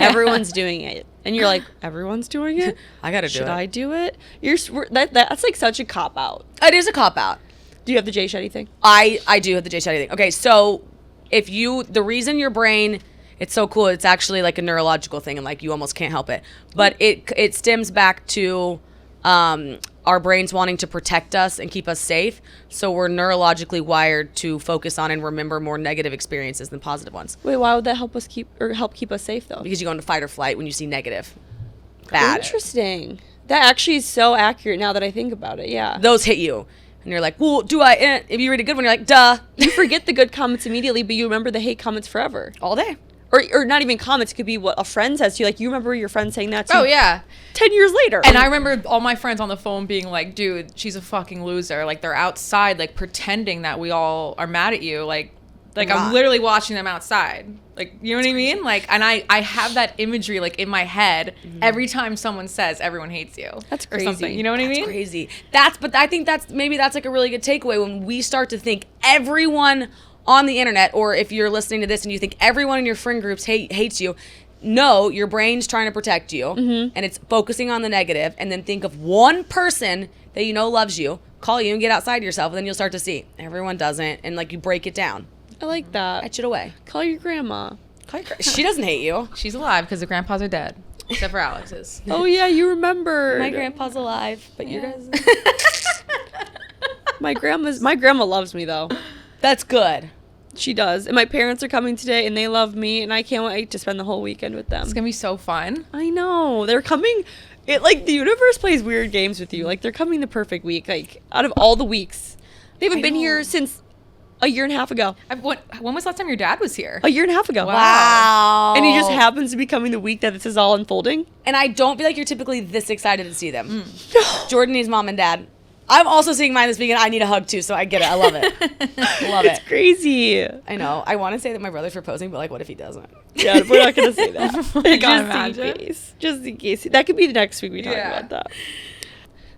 Everyone's doing it. And you're like, everyone's doing it? I got to do Should it. I do it? That's like such a cop out. It is a cop out. Do you have the Jay Shetty thing? I do have the Jay Shetty thing. Okay, so the reason your brain, it's so cool, it's actually like a neurological thing and like you almost can't help it. But it stems back to our brains wanting to protect us and keep us safe. So we're neurologically wired to focus on and remember more negative experiences than positive ones. Wait, why would that help keep us safe though? Because you go into fight or flight when you see negative. Bad. Interesting. That actually is so accurate now that I think about it. Yeah. Those hit you. And you're like, well, do I? If you read a good one, you're like, duh. You forget the good comments immediately, but you remember the hate comments forever. All day. Or not even comments. It could be what a friend says to you. Like, you remember your friend saying that to you Oh yeah. 10 years later. And I remember all my friends on the phone being like, dude, she's a fucking loser. Like they're outside like pretending that we all are mad at you. Like I'm literally watching them outside. Like, you know what I mean? Like, and I have that imagery like in my head every time someone says everyone hates you. That's Or crazy. something. You know what I mean? Crazy. But I think that's like a really good takeaway when we start to think everyone on the internet, or if you're listening to this and you think everyone in your friend groups hates you, no, your brain's trying to protect you and it's focusing on the negative, and then think of one person that you know loves you, call you and get outside yourself, and then you'll start to see everyone doesn't, and like you break it down. I like that. Etch it away. Call your grandma. She doesn't hate you. She's alive because the grandpas are dead. Except for Alex's. Oh yeah, you remember. My grandpa's alive, but you guys. My grandma loves me though. That's good. She does. And my parents are coming today and they love me and I can't wait to spend the whole weekend with them. It's gonna be so fun. I know. They're coming. It like the universe plays weird games with you. Like they're coming the perfect week. Like out of all the weeks. They haven't been here since a year and a half ago. When was the last time your dad was here? A year and a half ago. Wow. And he just happens to be coming the week that this is all unfolding. And I don't feel like you're typically this excited to see them. Jordan needs mom and dad. I'm also seeing mine this weekend. I need a hug too, so I get it. I love it. Love It's it. crazy. I know. I want to say that my brother's proposing, but like, what if he doesn't? Yeah, we're not going to say that. God, Just imagine. in case. Just in case. That could be the next week we talk Yeah. about that.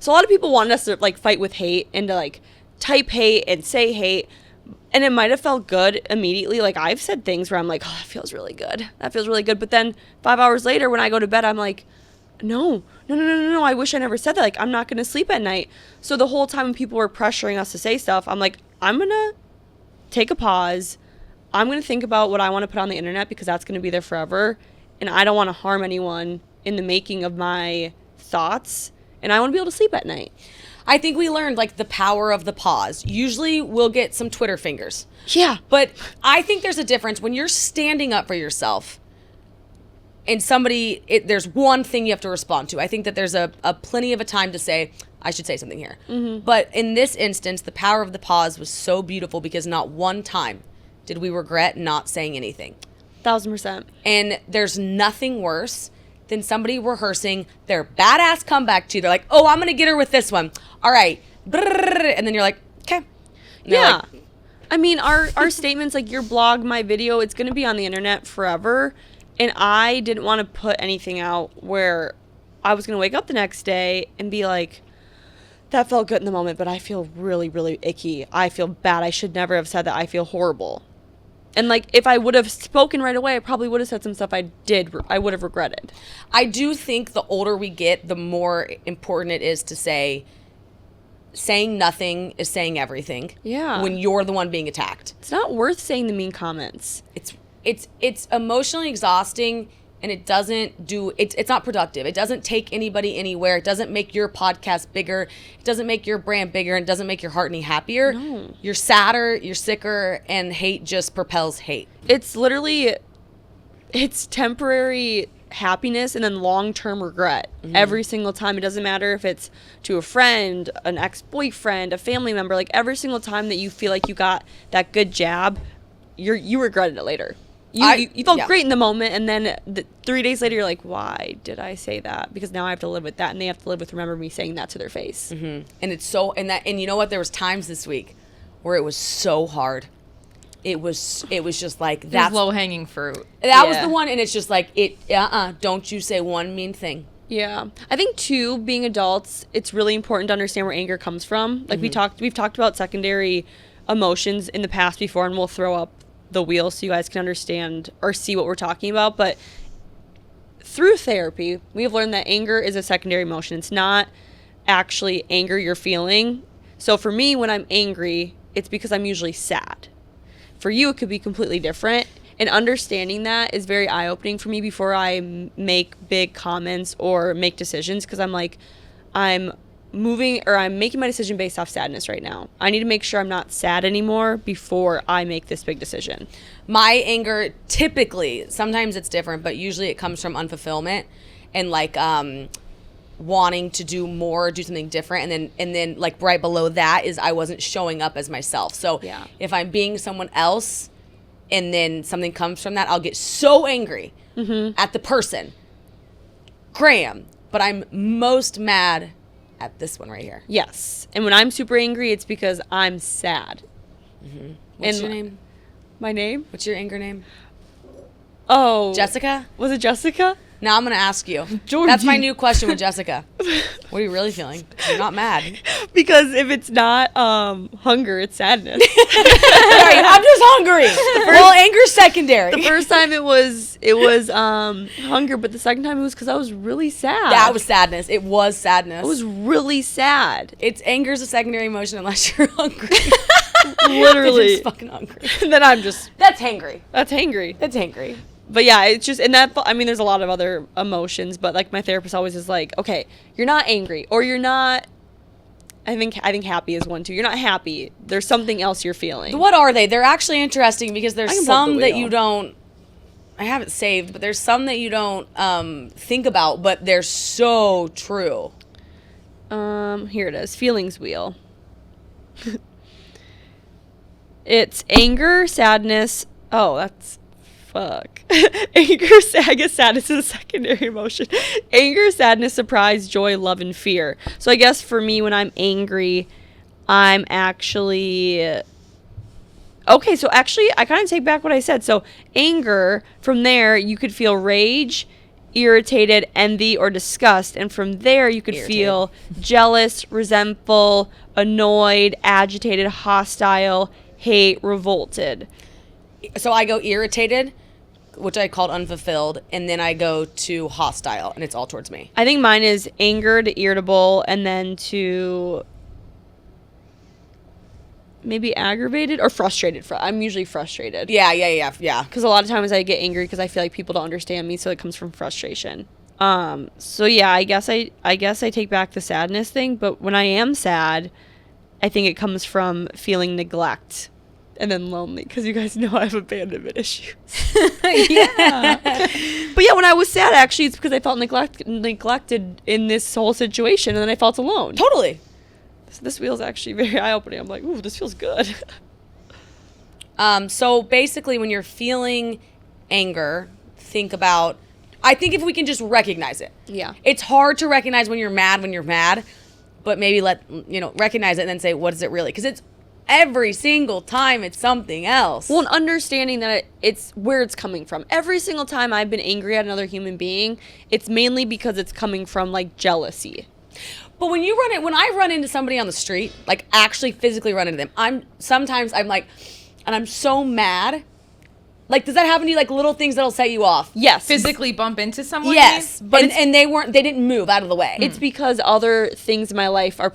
So a lot of people wanted us to like fight with hate and to like type hate and say hate. And it might have felt good immediately. Like I've said things where I'm like, oh, that feels really good. That feels really good. But then 5 hours later when I go to bed, I'm like, no, I wish I never said that. Like, I'm not going to sleep at night. So the whole time when people were pressuring us to say stuff, I'm like, I'm going to take a pause. I'm going to think about what I want to put on the internet because that's going to be there forever. And I don't want to harm anyone in the making of my thoughts. And I want to be able to sleep at night. I think we learned, like, the power of the pause. Usually we'll get some Twitter fingers. Yeah. But I think there's a difference when you're standing up for yourself and there's one thing you have to respond to. I think that there's a plenty of a time to say, I should say something here. Mm-hmm. But in this instance, the power of the pause was so beautiful because not one time did we regret not saying anything. 1,000%. And there's nothing worse than somebody rehearsing their badass comeback to you. They're like, oh, I'm going to get her with this one. All right. And then you're like, okay. Yeah. Like, I mean, our statements, like your blog, my video, it's going to be on the internet forever. And I didn't want to put anything out where I was going to wake up the next day and be like, that felt good in the moment, but I feel really, really icky. I feel bad. I should never have said that. I feel horrible. And, like, if I would have spoken right away, I probably would have said some stuff I would have regretted. I do think the older we get, the more important it is to say, saying nothing is saying everything. Yeah. When you're the one being attacked. It's not worth saying the mean comments. It's emotionally exhausting, and it doesn't do it's not productive. It doesn't take anybody anywhere. It doesn't make your podcast bigger. It doesn't make your brand bigger, and it doesn't make your heart any happier. No. You're sadder, you're sicker, and hate just propels hate. It's temporary happiness and then long-term regret. Mm-hmm. Every single time. It doesn't matter if it's to a friend, an ex-boyfriend, a family member. Like, every single time that you feel like you got that good jab, you regretted it later. You felt great in the moment, and then 3 days later, you're like, why did I say that? Because now I have to live with that, and they have to live with remember me saying that to their face. Mm-hmm. And it's so, and you know what? There was times this week where it was so hard. It was just like that's low hanging fruit. That was the one, and it's just like don't you say one mean thing. Yeah, I think too, being adults, it's really important to understand where anger comes from. Like we've talked about secondary emotions in the past before, and we'll throw up the wheel so you guys can understand or see what we're talking about. But through therapy, we have learned that anger is a secondary emotion. It's not actually anger you're feeling. So for me, when I'm angry, it's because I'm usually sad. For you, it could be completely different. And understanding that is very eye-opening for me before I make big comments or make decisions, because I'm like, I'm making my decision based off sadness right now. I need to make sure I'm not sad anymore before I make this big decision. My anger, typically, sometimes it's different, but usually it comes from unfulfillment and like wanting to do more, do something different, and then like right below that is I wasn't showing up as myself. So if I'm being someone else and then something comes from that, I'll get so angry at the person, Graham, but I'm most mad at this one right here. Yes. And when I'm super angry, it's because I'm sad. Mm-hmm. What's your name? My name? What's your anger name? Oh. Jessica? Was it Jessica? Now I'm going to ask you. Georgie. That's my new question with Jessica. What are you really feeling? You're not mad. Because if it's not hunger, it's sadness. Sorry, I'm just hungry. Well, anger's secondary. The first time it was hunger, but the second time it was because I was really sad. That was sadness. It was sadness. I was really sad. Anger's a secondary emotion unless you're hungry. Literally. You're just fucking hungry. And then I'm just... That's hangry. That's hangry. That's hangry. But yeah, it's just, and that, I mean, there's a lot of other emotions, but like my therapist always is like, okay, you're not angry, or you're not, I think happy is one too. You're not happy. There's something else you're feeling. What are they? They're actually interesting because there's some the that you don't, I haven't saved, but there's some that you don't think about, but they're so true. Here it is. Feelings wheel. It's anger, sadness. Oh, that's... Fuck. Anger, I guess sadness is a secondary emotion. Anger, sadness, surprise, joy, love, and fear. So I guess for me, when I'm angry, I'm actually... Okay, so actually, I kind of take back what I said. So anger, from there, you could feel rage, irritated, envy, or disgust. And from there, you could feel jealous, resentful, annoyed, agitated, hostile, hate, revolted. So I go irritated, which I called unfulfilled, and then I go to hostile, and it's all towards me. I think mine is anger to irritable, and then to maybe aggravated or frustrated. I'm usually frustrated. Yeah. Because a lot of times I get angry because I feel like people don't understand me, so it comes from frustration. So yeah, I guess I take back the sadness thing, but when I am sad, I think it comes from feeling neglect and then lonely, because you guys know I have abandonment issues. Yeah. But yeah, when I was sad, actually, it's because I felt neglected in this whole situation, and then I felt alone. Totally. So this feels actually very eye-opening. I'm like, ooh, this feels good. So basically, when you're feeling anger, I think if we can just recognize it. Yeah. It's hard to recognize when you're mad, but maybe recognize it and then say, what is it really? Because it's every single time it's something else. Well, and understanding that it's where it's coming from. Every single time I've been angry at another human being, it's mainly because it's coming from, like, jealousy. But when I run into somebody on the street, like actually physically run into them, I'm like, and I'm so mad. Like, does that happen to you? Like little things that'll set you off? Yes. Physically bump into someone? Yes. But and they didn't move out of the way. It's because other things in my life are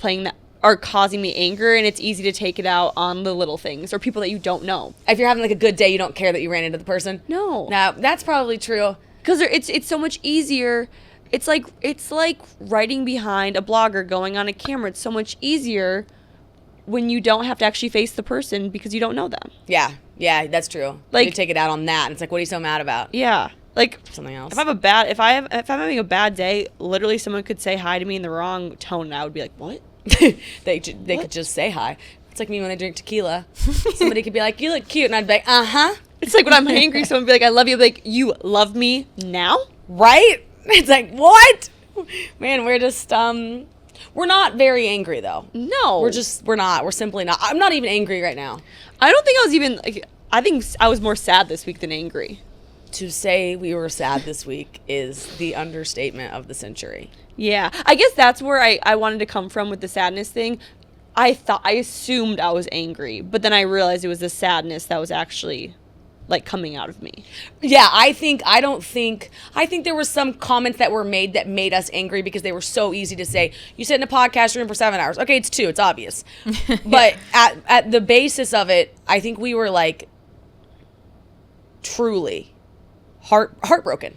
causing me anger, and it's easy to take it out on the little things or people that you don't know. If you're having like a good day, you don't care that you ran into the person? No. No, that's probably true. Because it's so much easier. It's like writing behind a blogger, going on a camera. It's so much easier when you don't have to actually face the person because you don't know them. Yeah, that's true. Like, you take it out on that, and it's like, what are you so mad about? Yeah. Like Something else. If I'm having a bad day, literally someone could say hi to me in the wrong tone, and I would be like, "What?" they could just say hi. It's like me when I drink tequila. Somebody could be like, "You look cute," and I'd be like, "Uh-huh." It's like when I'm angry, someone would be like, "I love you." I'd be like, "You love me now?" Right? It's like, what? Man, we're just we're not very angry though. No. We're simply not. I'm not even angry right now. I don't think I was even like. I think I was more sad this week than angry. To say we were sad this week is the understatement of the century. Yeah, I guess that's where I wanted to come from with the sadness thing. I assumed I was angry, but then I realized it was the sadness that was actually like coming out of me. Yeah, I think there were some comments that were made that made us angry because they were so easy to say. You sit in a podcast room for 7 hours. Okay, it's 2. It's obvious. But at the basis of it, I think we were like truly heartbroken.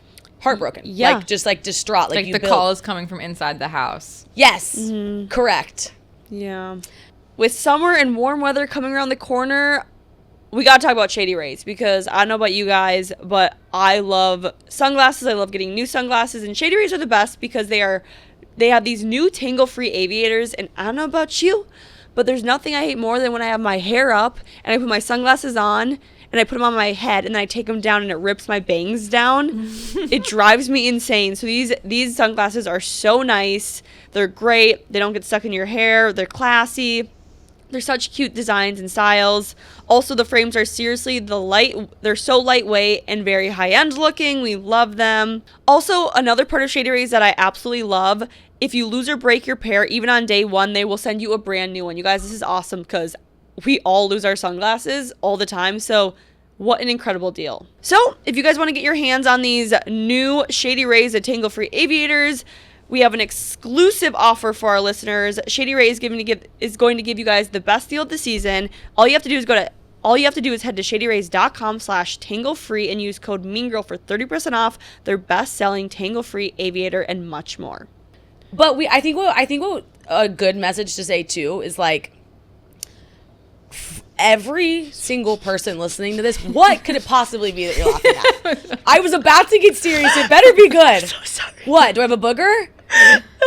Yeah. Like just like distraught. Like the call is coming from inside the house. Yes. Mm-hmm. Correct. Yeah. With summer and warm weather coming around the corner, we got to talk about Shady Rays, because I don't know about you guys, but I love sunglasses. I love getting new sunglasses, and Shady Rays are the best because they have these new tangle-free aviators, and I don't know about you, but there's nothing I hate more than when I have my hair up and I put my sunglasses on and I put them on my head and then I take them down and it rips my bangs down. It drives me insane. So these sunglasses are so nice. They're great. They don't get stuck in your hair. They're classy. They're such cute designs and styles. Also, the frames are seriously they're so lightweight and very high-end looking. We love them. Also, another part of Shady Rays that I absolutely love, if you lose or break your pair, even on day 1, they will send you a brand new one. You guys, this is awesome because we all lose our sunglasses all the time. So what an incredible deal. So if you guys want to get your hands on these new Shady Rays, the tangle-free aviators, we have an exclusive offer for our listeners. Shady Ray is going to give you guys the best deal of the season. All you have to do is head to shadyrays.com/tangle-free and use code MEANGIRL for 30% off their best-selling tangle-free aviator and much more. But I think what a good message to say too is like, every single person listening to this, what could it possibly be that you're laughing at? I was about to get serious. It better be good. I'm so sorry. What? Do I have a booger?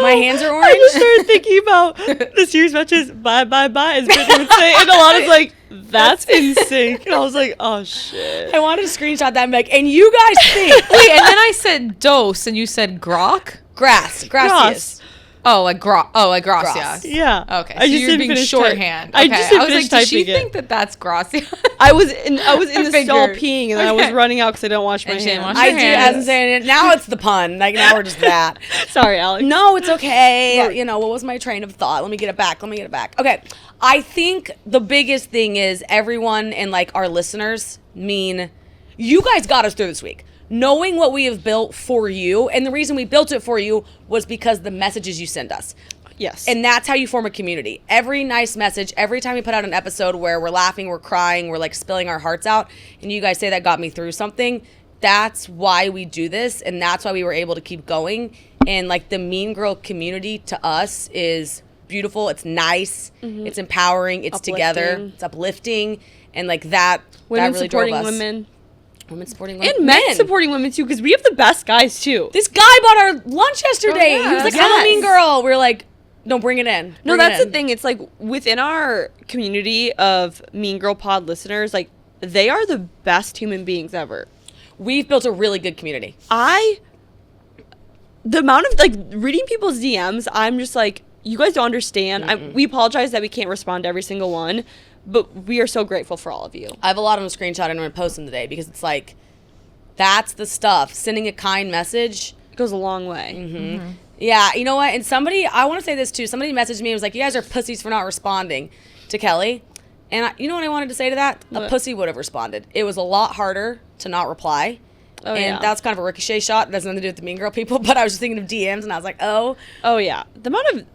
My hands are orange? I just started thinking about the series matches, bye, as Brittany would say, and Alana's like, that's in sync. And I was like, oh, shit. I wanted to screenshot that and be like, and you guys think. Wait, and then I said dose, and you said grok? Gracias. Oh, like gracias. Yeah. Okay, so you're being shorthand. I Okay. just I was like, finished does she typing it. think that that's gracias? I was in the stall figured. peeing, and then I was running out because I don't wash my And she didn't hands. wash I her do, hands. as I'm saying it. Now it's the pun. Like, now we're just that. Sorry, Alex. No, it's okay. Right. You know, what was my train of thought? Let me get it back. Okay. I think the biggest thing is everyone and like our listeners mean You guys got us through this week. Knowing what we have built for you, and the reason we built it for you was because the messages you send us. Yes. And that's how you form a community. Every nice message, every time we put out an episode where we're laughing, we're crying, we're like spilling our hearts out, and you guys say that got me through something, that's why we do this, and that's why we were able to keep going. And like the Mean Girl community to us is beautiful. It's nice. It's empowering. It's together. Uplifting. It's uplifting. And like that, Women that really supporting drove us. women. Women supporting women. And men supporting women too, because we have the best guys too. This guy bought our lunch yesterday. Oh, yeah. He was like, Yes. I'm a mean girl. We were like, no, bring it in. No, Bring it that's the in. thing. It's like within our community of Mean Girl Pod listeners, like they are the best human beings ever. We've built a really good community. The amount of like reading people's DMs, I'm just like, you guys don't understand. We apologize that we can't respond to every single one, but we are so grateful for all of you. I have a lot of them screenshot and I'm going to post them today because it's like, that's the stuff. Sending a kind message. It goes a long way. Yeah, you know what? And somebody, I want to say this too. Somebody messaged me and was like, you guys are pussies for not responding to Kelly. And you know what I wanted to say to that? A What? pussy would have responded. It was a lot harder to not reply. Oh, and yeah. that's kind of a ricochet shot. It has nothing to do with the Mean Girl people, but I was just thinking of DMs and I was like, oh. Oh yeah, the amount of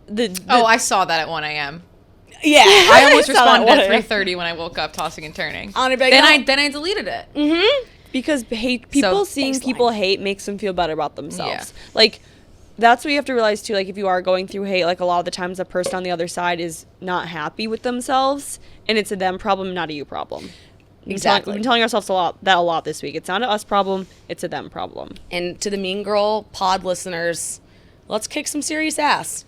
the Oh, I saw that at 1 a.m. Yeah. I almost saw that responded one. at 3:30 when I woke up, tossing and turning. On a big Then note. I deleted it. because people seeing baseline. people hate makes them feel better about themselves. Yeah. Like that's what you have to realize too. Like if you are going through hate, like a lot of the times the person on the other side is not happy with themselves, and it's a them problem, not a you problem. Exactly. We've been telling ourselves a lot this week. It's not a us problem, it's a them problem. And to the Mean Girl pod listeners, let's kick some serious ass.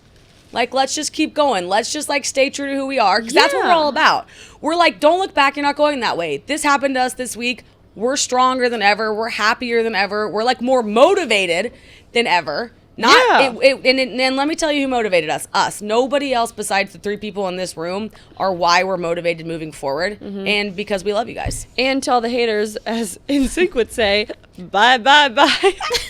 Like, let's just keep going. Let's just, like, stay true to who we are, because that's what we're Yeah. all about. We're like, don't look back. You're not going that way. This happened to us this week. We're stronger than ever. We're happier than ever. We're, like, more motivated than ever. Yeah. And let me tell you who motivated us. Us. Nobody else besides the 3 people in this room are why we're motivated moving forward. And because we love you guys. And tell the haters, as NSYNC would say, bye, bye, bye.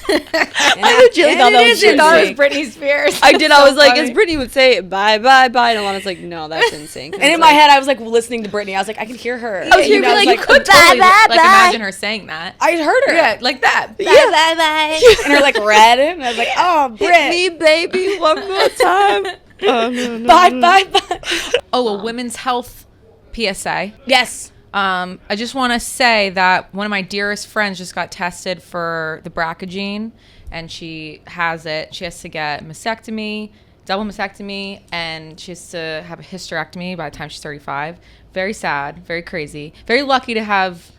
I legitimately thought that was it is NSYNC. Britney Spears. I did. I was like, as Brittany would say, bye, bye, bye. And Alana's like, no, that's NSYNC. And in my head, I was, like, listening to Brittany. I was like, I can hear her. I was You know, hearing, I like, was you could Totally, bye, like imagine her saying that. I heard her. Yeah, like that. Yeah. Bye, bye. And her, like, red. And I was like, oh, Britt. Hit me, baby, one more time. Oh, no. Bye, bye, bye. Oh, a women's health PSA. Yes. I just want to say that one of my dearest friends just got tested for the BRCA gene, and she has it. She has to get mastectomy, double mastectomy, and she has to have a hysterectomy by the time she's 35. Very sad, very crazy. Very lucky to have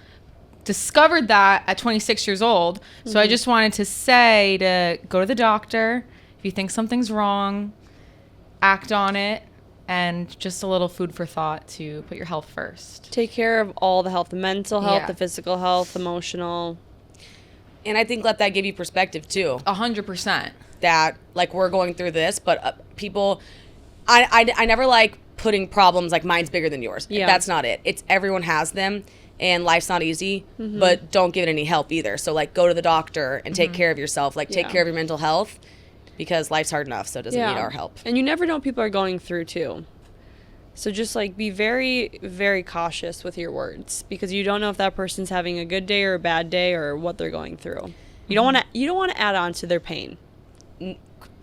discovered that at 26 years old. So I just wanted to say to go to the doctor. If you think something's wrong, act on it. And just a little food for thought to put your health first. Take care of all the health, the mental health, Yeah. the physical health, emotional. And I think let that give you perspective, too. 100%. That, like, we're going through this, but people... I never like putting problems like mine's bigger than yours. Yeah. That's not it. It's everyone has them, and life's not easy, but don't give it any help either. So, like, go to the doctor and take care of yourself. Like, take Yeah. care of your mental health, because life's hard enough, so it doesn't need our help. And you never know what people are going through, too. So just, like, be very, very cautious with your words, because you don't know if that person's having a good day or a bad day or what they're going through. You don't want to add on to their pain.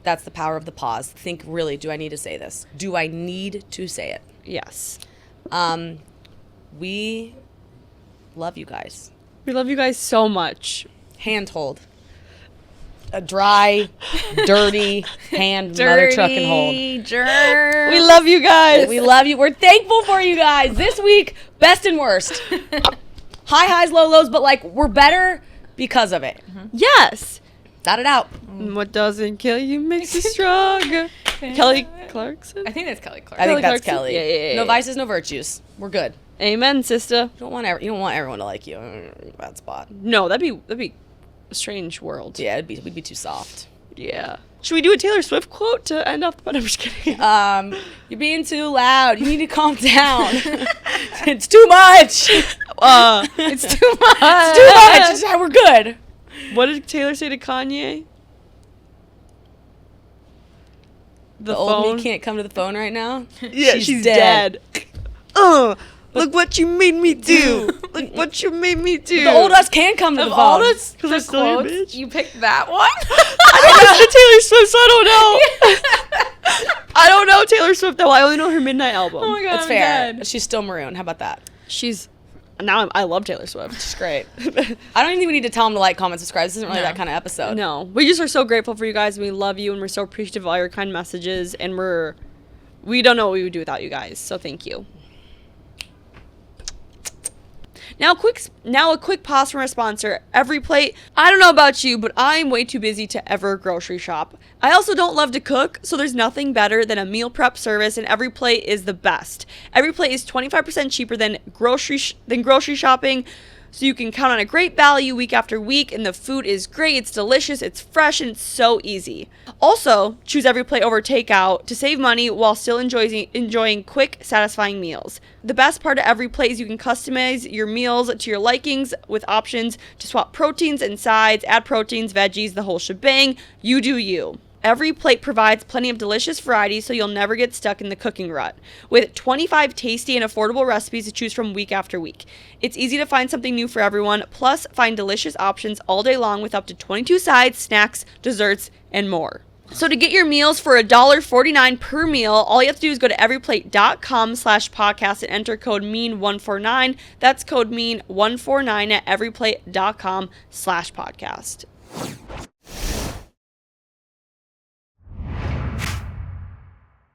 That's the power of the pause. Think, really, do I need to say this? Do I need to say it? Yes. We love you guys. We love you guys so much. Handhold. A dry, dirty hand mother truck and hold. We love you guys. We love you. We're thankful for you guys. This week, best and worst. High highs, low lows, but like we're better because of it. Yes. Dot it out. What doesn't kill you makes you stronger. Kelly Clarkson. I think that's Kelly Clark. I think Kelly that's Clarkson? Kelly. Yeah. No vices, no virtues. We're good. Amen, sister. You don't want everyone to like you. Bad spot. No, that'd be a strange world. Yeah, we'd be too soft. Yeah. Should we do a Taylor Swift quote to end off? But I'm just kidding. You're being too loud. You need to calm down. It's too much. It's too much. It's too much. It's, we're good. What did Taylor say to Kanye? The old me can't come to the phone right now. Yeah, she's dead. Look what you made me do. Look what you made me do. The old us can come to the Of all phone. I'm still your quotes, bitch. you picked that one. I don't listen to Taylor Swift, so I don't know. I don't know Taylor Swift though. I only know her Midnight album. Oh my god, That's I'm fair. dead. She's still maroon. How about that? I love Taylor Swift. She's great. I don't even think we need to tell them to like, comment, subscribe. This isn't really No. that kind of episode. No, we just are so grateful for you guys, and we love you, and we're so appreciative of all your kind messages, and we don't know what we would do without you guys. So thank you. Now a quick pause from our sponsor, Every Plate. I don't know about you, but I'm way too busy to ever grocery shop. I also don't love to cook, so there's nothing better than a meal prep service, and Every Plate is the best. Every Plate is 25% cheaper than grocery shopping, so you can count on a great value week after week, and the food is great, it's delicious, it's fresh, and it's so easy. Also, choose Every Plate over takeout to save money while still enjoying quick, satisfying meals. The best part of Every Plate is you can customize your meals to your likings with options to swap proteins and sides, add proteins, veggies, the whole shebang. You do you. Every Plate provides plenty of delicious varieties so you'll never get stuck in the cooking rut. With 25 tasty and affordable recipes to choose from week after week. It's easy to find something new for everyone, plus find delicious options all day long with up to 22 sides, snacks, desserts, and more. So to get your meals for $1.49 per meal, all you have to do is go to everyplate.com/podcast and enter code MEAN149. That's code MEAN149 at everyplate.com/podcast.